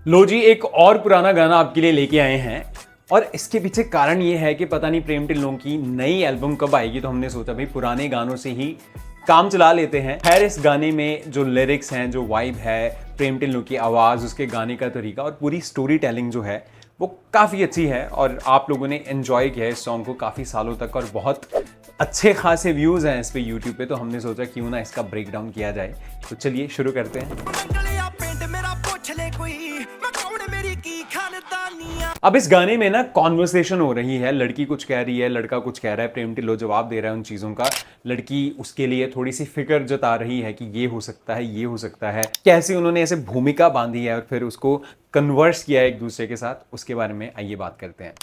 लो जी, एक और पुराना गाना आपके लिए लेके आए हैं और इसके पीछे कारण ये है कि पता नहीं प्रेम ढिल्लों की नई एल्बम कब आएगी, तो हमने सोचा भाई पुराने गानों से ही काम चला लेते हैं। खैर, इस गाने में जो लिरिक्स हैं, जो वाइब है, प्रेम ढिल्लों की आवाज़, उसके गाने का तरीका और पूरी स्टोरी टेलिंग जो है वो काफ़ी अच्छी है और आप लोगों ने एंजॉय किया है इस सॉन्ग को काफ़ी सालों तक और बहुत अच्छे खासे व्यूज़ हैं इस पे यूट्यूब पे। तो हमने सोचा क्यों ना इसका ब्रेक डाउन किया जाए। तो चलिए शुरू करते हैं। अब इस गाने में ना कॉन्वर्सेशन हो रही है, लड़की कुछ कह रही है, लड़का कुछ कह रहा है, प्रेम ढिल्लों जवाब दे रहा है उन चीज़ों का। लड़की उसके लिए थोड़ी सी फिक्र जता रही है कि ये हो सकता है, ये हो सकता है, कैसे उन्होंने ऐसे भूमिका बांधी है और फिर उसको कन्वर्स किया है एक दूसरे के साथ, उसके बारे में आइए बात करते हैं।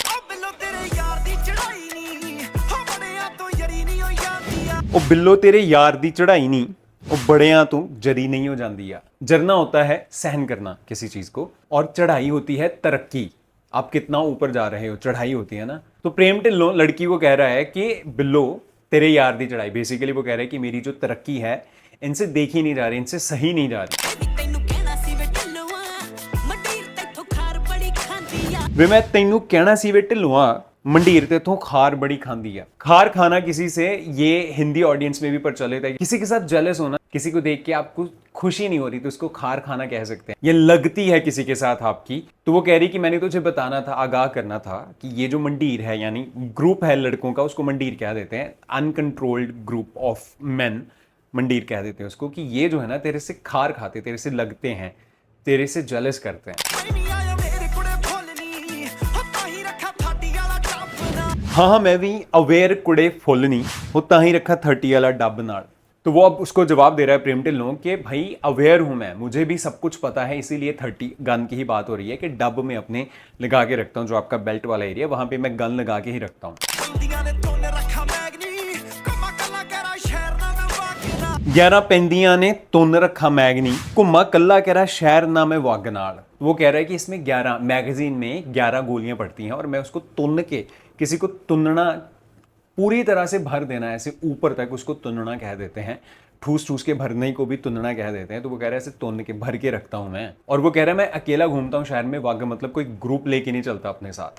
ओ बिल्लो तेरे यार दी चढ़ाई नहीं, ओ बड़िया तू जरी नहीं हो जाती है। जरना होता है सहन करना किसी चीज को और चढ़ाई होती है तरक्की, आप कितना ऊपर जा रहे हो, चढ़ाई होती है ना। तो प्रेम ढिल्लों लड़की को कह रहा है कि बिल्लो तेरे यार दी चढ़ाई, बेसिकली वो कह रहा है कि मेरी जो तरक्की है इनसे देखी नहीं जा रही, इनसे सही नहीं जा रही। वे मैं तेनू कहना सी वे ढिल्लों मंडीर तेथों खार बड़ी खांदी है। खार खाना किसी से, ये हिंदी ऑडियंस में भी प्रचलित है। किसी के साथ जेलस होना, किसी को देख के आपको खुशी नहीं हो रही तो उसको खार खाना कह सकते हैं। ये लगती है किसी के साथ आपकी, तो वो कह रही कि मैंने तुझे बताना था, आगाह करना था कि ये जो मंडीर है यानी ग्रुप है लड़कों का, उसको मंडीर कह देते हैं। अनकंट्रोल्ड ग्रुप ऑफ मेन मंडीर कह देते हैं उसको, कि ये जो है ना तेरे से खार खाते, तेरे से लगते हैं, तेरे से जेलस करते हैं। हाँ, मैं भी अवेयर कुड़े फुल नहीं वो ताही रखा 30 वाला डब नाल। तो वो अब उसको जवाब दे रहा है प्रेम ढिल्लों कि भाई अवेयर हूं मैं, मुझे भी सब कुछ पता है, इसीलिए 30 गन की ही बात हो रही है कि डब में अपने लगा के रखता हूं, जो आपका बेल्ट वाला एरिया वहां पे मैं गन लगा के ही रखता हूं। 11 पैंदियां ने तुन रखा मैगनी घुमा कल्ला कह रहा शहर ना मैं वग नाल। वो कह रहा है कि इसमें 11 मैगजीन में 11 गोलियां पड़ती हैं और मैं उसको तुन के, किसी को तुनना पूरी तरह से भर देना, ऐसे ऊपर तक, उसको तुनना कह देते हैं। ठूस ठूस के भरने को भी तुनना कह देते हैं। तो वो कह रहा है ऐसे तुन के भर के रखता हूं मैं। और वो कह रहा है मैं अकेला घूमता हूं शहर में, वग मतलब कोई ग्रुप लेके नहीं चलता अपने साथ।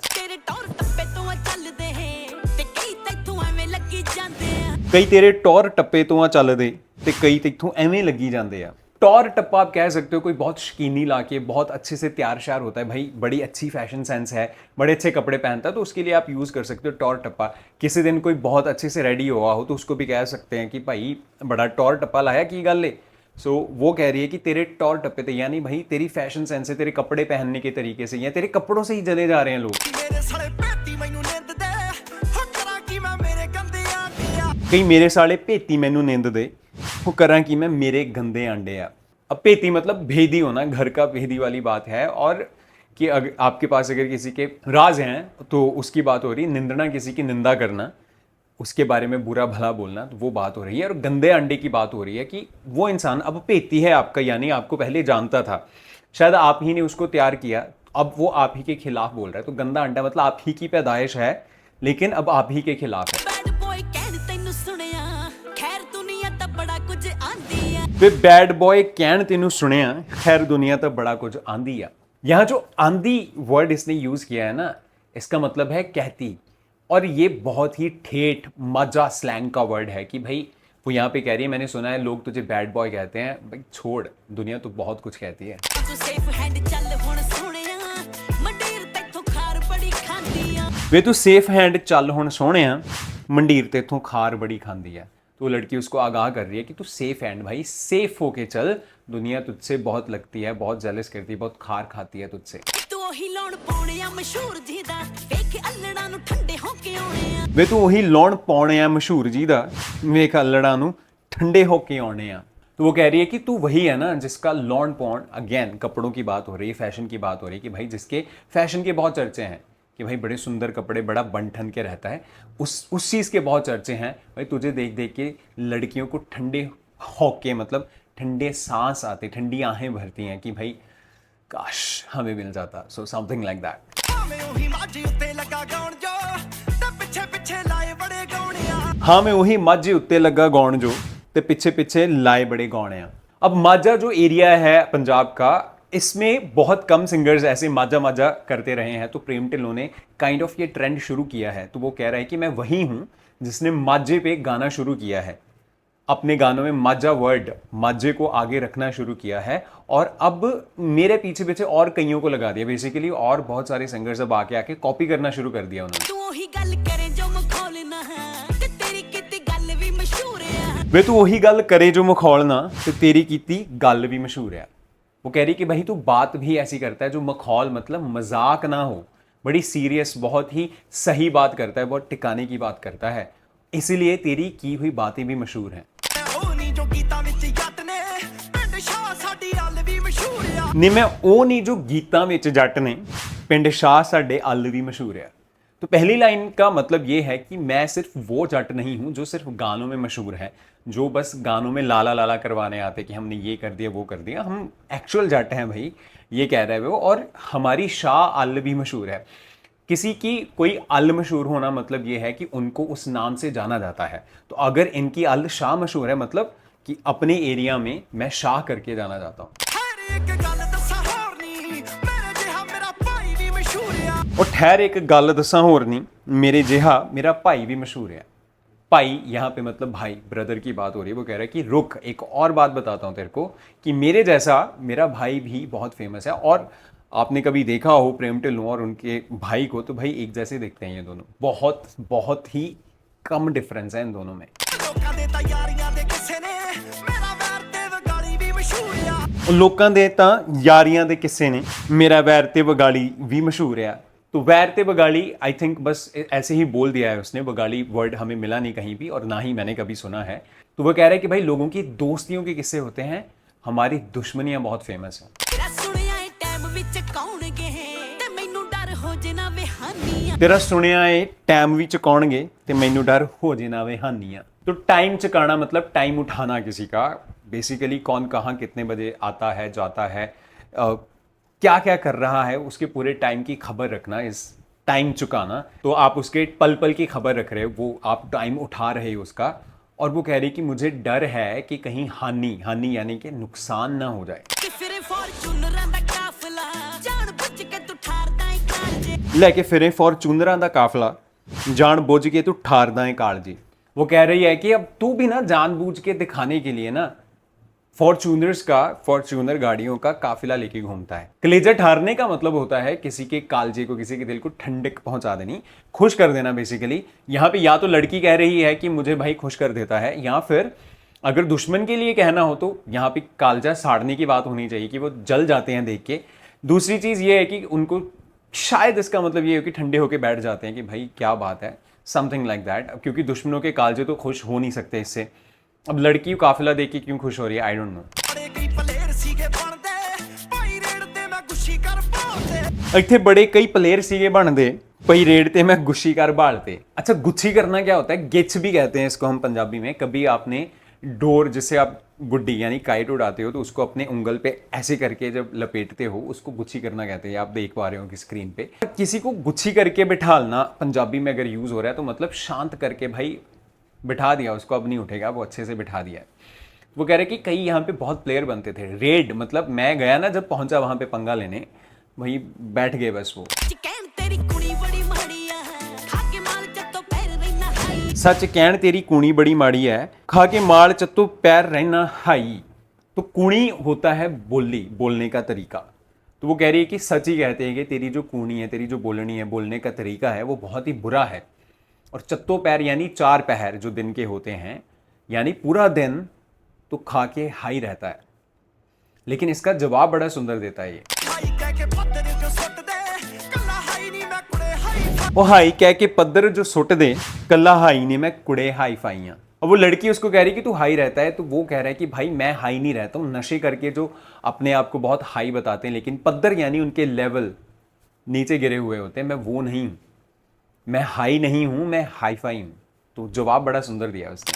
कई तेरे टौर टप्पे तो चलदे ते कई तेथों एवें लगी जाते हैं। टॉर टप्पा आप कह सकते हो, कोई बहुत शकीनी लाके बहुत अच्छे से तैयार श्यार होता है, भाई बड़ी अच्छी फैशन सेंस है, बड़े अच्छे कपड़े पहनता है, तो उसके लिए आप यूज़ कर सकते हो टॉर टप्पा। किसी दिन कोई बहुत अच्छे से रेडी हुआ हो तो उसको भी कह सकते हैं कि भाई बड़ा टॉर टप्पा लाया की गल है। सो वो कह रही है कि तेरे टॉर टप्पे थे, यानी भाई तेरी फैशन सेंस है, तेरे कपड़े पहनने के तरीके से, या तेरे कपड़ों से ही जले जा रहे हैं लोग। कई मेरे साले भेती मैनू निंद दे वो करा कि मैं मेरे गंदे अंडे आ। अब भेती मतलब भेदी होना, घर का भेदी वाली बात है, और कि अगर आपके पास अगर किसी के राज हैं तो उसकी बात हो रही है। निंदना, किसी की निंदा करना, उसके बारे में बुरा भला बोलना, तो वो बात हो रही है। और गंदे अंडे की बात हो रही है कि वो इंसान अब भेती है आपका, यानी आपको पहले जानता था, शायद आप ही ने उसको तैयार किया, अब वो आप ही के खिलाफ बोल रहा है। तो गंदा अंडा मतलब आप ही की पैदाइश है लेकिन अब आप ही के खिलाफ है। वे बैड बॉय कहन तेनू सुनिया खैर दुनिया तो बड़ा कुछ आंधी आ। यहाँ जो आंधी वर्ड इसने यूज किया है ना, इसका मतलब है कहती, और ये बहुत ही ठेठ मजा स्लैंग का वर्ड है कि भाई वो यहाँ पे कह रही है मैंने सुना है लोग तुझे बैड बॉय कहते हैं, भाई छोड़, दुनिया तो बहुत कुछ कहती है। वे तू सेफ हैंड चल हुण सोहणिया मंडीर तेथों खार बड़ी खांदी है। तो लड़की उसको आगाह कर रही है कि तू सेफ हैंड, भाई सेफ होके चल, दुनिया तुझसे बहुत लगती है, बहुत जेलस करती है, बहुत खार खाती है तुझसे। वे तू वही लौण पाउणे आ मशहूर जी दा वेख अल्लड़ा नू ठंडे होके आने आ। तो वो कह रही है कि तू वही है ना जिसका लौण पाउण, अगेन कपड़ों की बात हो रही है, फैशन की बात हो रही है, कि भाई जिसके फैशन के बहुत चर्चे हैं, कि भाई बड़े सुंदर कपड़े, बड़ा बन ठन के रहता है, उस चीज़ के बहुत चर्चे हैं। भाई तुझे देख देख के लड़कियों को ठंडे होके, मतलब ठंडे सांस आते, ठंडी आहें भरती हैं कि भाई काश हमें मिल जाता। So something like that. हाँ मैं वही माझे उत्ते लगा गौण जो ते पिछे पिछे लाए बड़े गौणे। अब माझा जो एरिया है पंजाब का, इसमें बहुत कम सिंगर्स ऐसे माजा माजा करते रहे हैं, तो प्रेम ढिल्लों ने काइंड ऑफ ये ट्रेंड शुरू किया है। तो वो कह रहा है कि मैं वही हूं जिसने माजे पे गाना शुरू किया है, अपने गानों में माजा वर्ड, माजे को आगे रखना शुरू किया है, और अब मेरे पीछे पीछे और कईयों को लगा दिया बेसिकली, और बहुत सारे सिंगर्स अब आके आके कॉपी करना शुरू कर दिया उन्होंने। वे तू वही गल करे जो मखौलना ते तेरी कीती गल भी मशहूर है। वो कह रही कि भाई तू बात भी ऐसी करता है जो मखौल मतलब मजाक ना हो, बड़ी सीरियस, बहुत ही सही बात करता है, बहुत टिकाने की बात करता है, इसीलिए तेरी की हुई बातें भी मशहूर हैं। नहीं मैं ओ नहीं जो गीतां विच जट ने पिंड शाह साडे अल भी मशहूर है। तो पहली लाइन का मतलब ये है कि मैं सिर्फ वो जट नहीं हूं जो सिर्फ गानों में मशहूर है, जो बस गानों में लाला लाला करवाने आते कि हमने ये कर दिया वो कर दिया। हम एक्चुअल जट हैं भाई, ये कह रहे हैं वो। और हमारी शाह अल भी मशहूर है। किसी की कोई अल मशहूर होना मतलब ये है कि उनको उस नाम से जाना जाता है। तो अगर इनकी अल शाह मशहूर है मतलब कि अपने एरिया में मैं शाह करके जाना जाता हूँ। और ठहर एक गल दसा होर नहीं, मेरे जिहा मेरा भाई भी मशहूर है। भाई यहाँ पे मतलब भाई, ब्रदर की बात हो रही है। वो कह रहा है कि रुक एक और बात बताता हूँ तेरे को कि मेरे जैसा मेरा भाई भी बहुत फेमस है। और आपने कभी देखा हो प्रेम ढिल्लों और उनके भाई को, तो भाई एक जैसे दिखते हैं ये दोनों, बहुत बहुत ही कम डिफरेंस है इन दोनों में। लोकां दे तां यारियां दे किस्से ने, मेरा वैर ते बगाली भी मशहूर है। तो वैर ते बगाली आई थिंक बस ऐसे ही बोल दिया है उसने, बगाली वर्ड हमें मिला नहीं कहीं भी और ना ही मैंने कभी सुना है। तो वो कह रहा है कि भाई लोगों की दोस्तियों के किस्से होते हैं, हमारी दुश्मनियां बहुत फेमस हैं। तेरा सुनिया है टाइम भी चुकाउणगे ते मैनू डर हो जे ना वे हानियां। तो टाइम चुकाना मतलब टाइम उठाना किसी का, बेसिकली कौन कहाँ कितने बजे आता है जाता है, क्या क्या कर रहा है, उसके पूरे टाइम की खबर रखना, इस टाइम चुकाना। तो आप उसके पल पल की खबर रख रहे हो, वो आप टाइम उठा रहे हो उसका। और वो कह रही कि मुझे डर है कि कहीं हानि, हानि यानी कि नुकसान ना हो जाए। लेके फिरे फॉर्चूनरां दा काफला, जान बुझ के तू ठारदा है कालजी। वो कह रही है कि अब तू भी ना जानबूझ के दिखाने के लिए ना फॉर्च्यूनर गाड़ियों का काफिला लेके घूमता है। कलेजा ठारने का मतलब होता है किसी के कालजे को, किसी के दिल को ठंडक पहुंचा देनी, खुश कर देना बेसिकली। यहाँ पे या तो लड़की कह रही है कि मुझे भाई खुश कर देता है, या फिर अगर दुश्मन के लिए कहना हो तो यहाँ पे कालजा साड़ने की बात होनी चाहिए कि वो जल जाते हैं देख के। दूसरी चीज ये है कि उनको शायद इसका मतलब ये हो कि ठंडे होके बैठ जाते हैं कि भाई क्या बात है, समथिंग लाइक दैट। क्योंकि दुश्मनों के कालजे तो खुश हो नहीं सकते इससे। अब लड़की काफिला देख के क्यों खुश हो रही है, आई डोंट नो। इतने बड़े कई प्लेयर सीगे बनते, पई रेड ते मैं गुच्छी कर भालते। अच्छा, गुच्छी करना क्या होता है? गिच भी कहते हैं इसको हम पंजाबी में। कभी आपने डोर, जिससे आप गुड्डी यानी काइट उड़ाते हो, तो उसको अपने उंगल पे ऐसे करके जब लपेटते हो, उसको गुच्छी करना कहते हैं। आप देख पा रहे हो कि स्क्रीन पे किसी को गुच्छी करके बिठालना पंजाबी में अगर यूज हो रहा है तो मतलब शांत करके भाई बिठा दिया उसको, अब नहीं उठेगा, वो अच्छे से बिठा दिया। वो कह रहे कि कई यहाँ पे बहुत प्लेयर बनते थे। रेड मतलब मैं गया ना, जब पहुंचा वहां पे पंगा लेने, वहीं बैठ गए बस वो। सच कहण तेरी कूणी बड़ी माड़ी है, खा के माल चत्तो पैर रहना हाई। तो कूणी होता है बोली, बोलने का तरीका। तो वो कह रही है कि सच ही कहते हैं कि तेरी जो कूणी है, तेरी जो बोलनी है, बोलने का तरीका है, वो बहुत ही बुरा है। और चत्तो पैर यानी 4 पहर जो दिन के होते हैं, यानी पूरा दिन तो खा के हाई रहता है। लेकिन इसका जवाब बड़ा सुंदर देता है ये, वो हाई कह के पद्दर जो सुट दे, कल्ला हाई ने मैं कुड़े हाई फाइयां। अब वो लड़की उसको कह रही कि तू हाई रहता है, तो वो कह रहा है कि भाई मैं हाई नहीं रहता हूं। नशे करके जो अपने आप को बहुत हाई बताते हैं, लेकिन पद्दर यानी उनके लेवल नीचे गिरे हुए होते हैं, मैं वो नहीं हूं। मैं हाई नहीं हूं, मैं हाई फाई हूं। तो जवाब बड़ा सुंदर दिया उसने।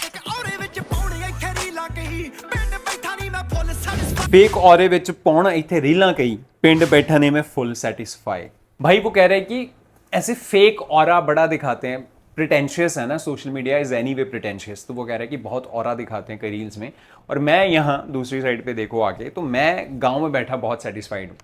फेक औरे विच पौण इत्थे रीलां कई, पिंड बैठा ने मैं फुल सैटिस्फाई। भाई वो कह रहे हैं कि ऐसे फेक ऑरा बड़ा दिखाते हैं, प्रिटेंशियस है ना, social media is any way pretentious. तो वो कह रहा है कि बहुत ऑरा दिखाते हैं कई रील्स में, और मैं यहाँ दूसरी साइड पे देखो आके, तो मैं गाँव में बैठा बहुत सेटिस्फाइड हूँ।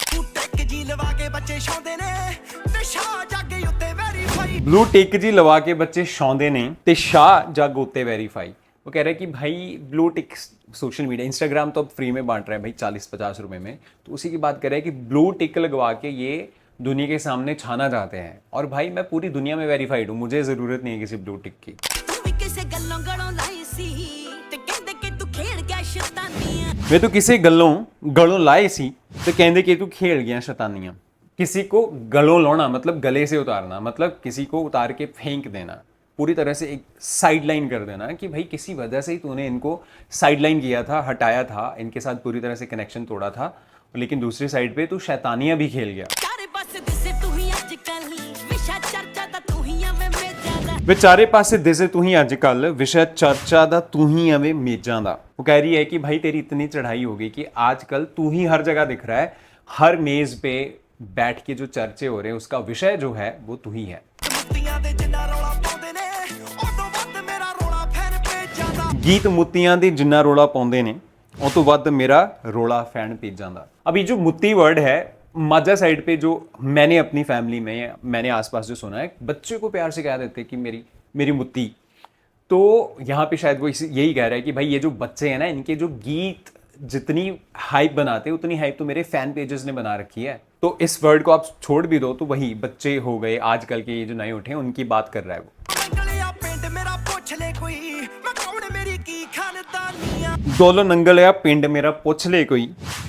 ब्लू टिक जी लवा के बच्चे शौंदे ने ते शाह जग उत्ते वेरीफाई। वो कह रहा है कि भाई blue tick, social media Instagram तो अब फ्री में बांट रहा है भाई 40-50 रुपए में, तो उसी की बात कर रहा है कि ब्लू टिक लगवा के ये दुनिया के सामने छाना चाहते हैं। और भाई मैं पूरी दुनिया में वेरीफाइड हूँ, मुझे जरूरत नहीं है किसी ब्लू टिक की। मैं तो किसी गलों लाए सी तो कहते कि तू खेल गया शैतानियां। किसी को गलों लाना मतलब गले से उतारना, मतलब किसी को उतार के फेंक देना, पूरी तरह से एक साइडलाइन कर देना कि भाई किसी वजह से ही तूने इनको साइडलाइन किया था, हटाया था, इनके साथ पूरी तरह से कनेक्शन तोड़ा था, लेकिन दूसरी साइड पे तू शैतानियां भी खेल गया। वे चारे पासे दिसे तू ही अजकल विषय चर्चा दा तू ही अवे मेजां दा। वो कह रही है कि भाई तेरी इतनी चढ़ाई हो गई कि आजकल तू ही हर जगह दिख रहा है, हर मेज पे बैठ के जो चर्चे हो रहे हैं उसका विषय जो है वो तू ही है। गीत मुत्तियां दे जिन्ना रोला पाउंदे ने ਉਹ ਤੋਂ ਵੱਧ मेरा रोला फैन पेजां दा। अभी जो मुत्ती वर्ड है माझा साइड पे, जो मैंने अपनी फैमिली में, मैंने आसपास जो सुना है, बच्चे को प्यार से कह देते कि मेरी मुत्ती। तो यहाँ पे शायद वो यही कह रहा है कि भाई ये जो बच्चे हैं ना, इनके जो गीत जितनी हाइप बनाते हैं उतनी हाइप तो मेरे फैन पेजेस ने बना रखी है। तो इस वर्ड को आप छोड़ भी दो तो वही बच्चे हो गए आजकल के, ये जो नए उठे हैं उनकी बात कर रहा है वो। दौलो नंगल या पिंड मेरा पुछ ले कोई,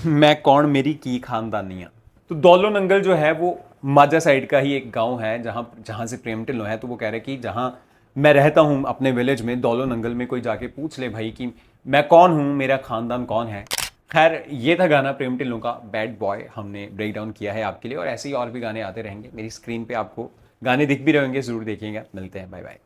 मैं कौन मेरी की खानदानी। तो दौलो नंगल जो है वो माझा साइड का ही एक गांव है जहां से प्रेम ढिल्लों है। तो वो कह रहे कि जहां मैं रहता हूं अपने विलेज में, दौलो नंगल में कोई जाके पूछ ले भाई कि मैं कौन हूं, मेरा खानदान कौन है। खैर ये था गाना प्रेम ढिल्लों का बैड बॉय, हमने ब्रेक डाउन किया है आपके लिए, और ऐसे ही और भी गाने आते रहेंगे। मेरी स्क्रीन पे आपको गाने दिख भी रहेंगे, जरूर देखिएगा। मिलते हैं, बाय बाय।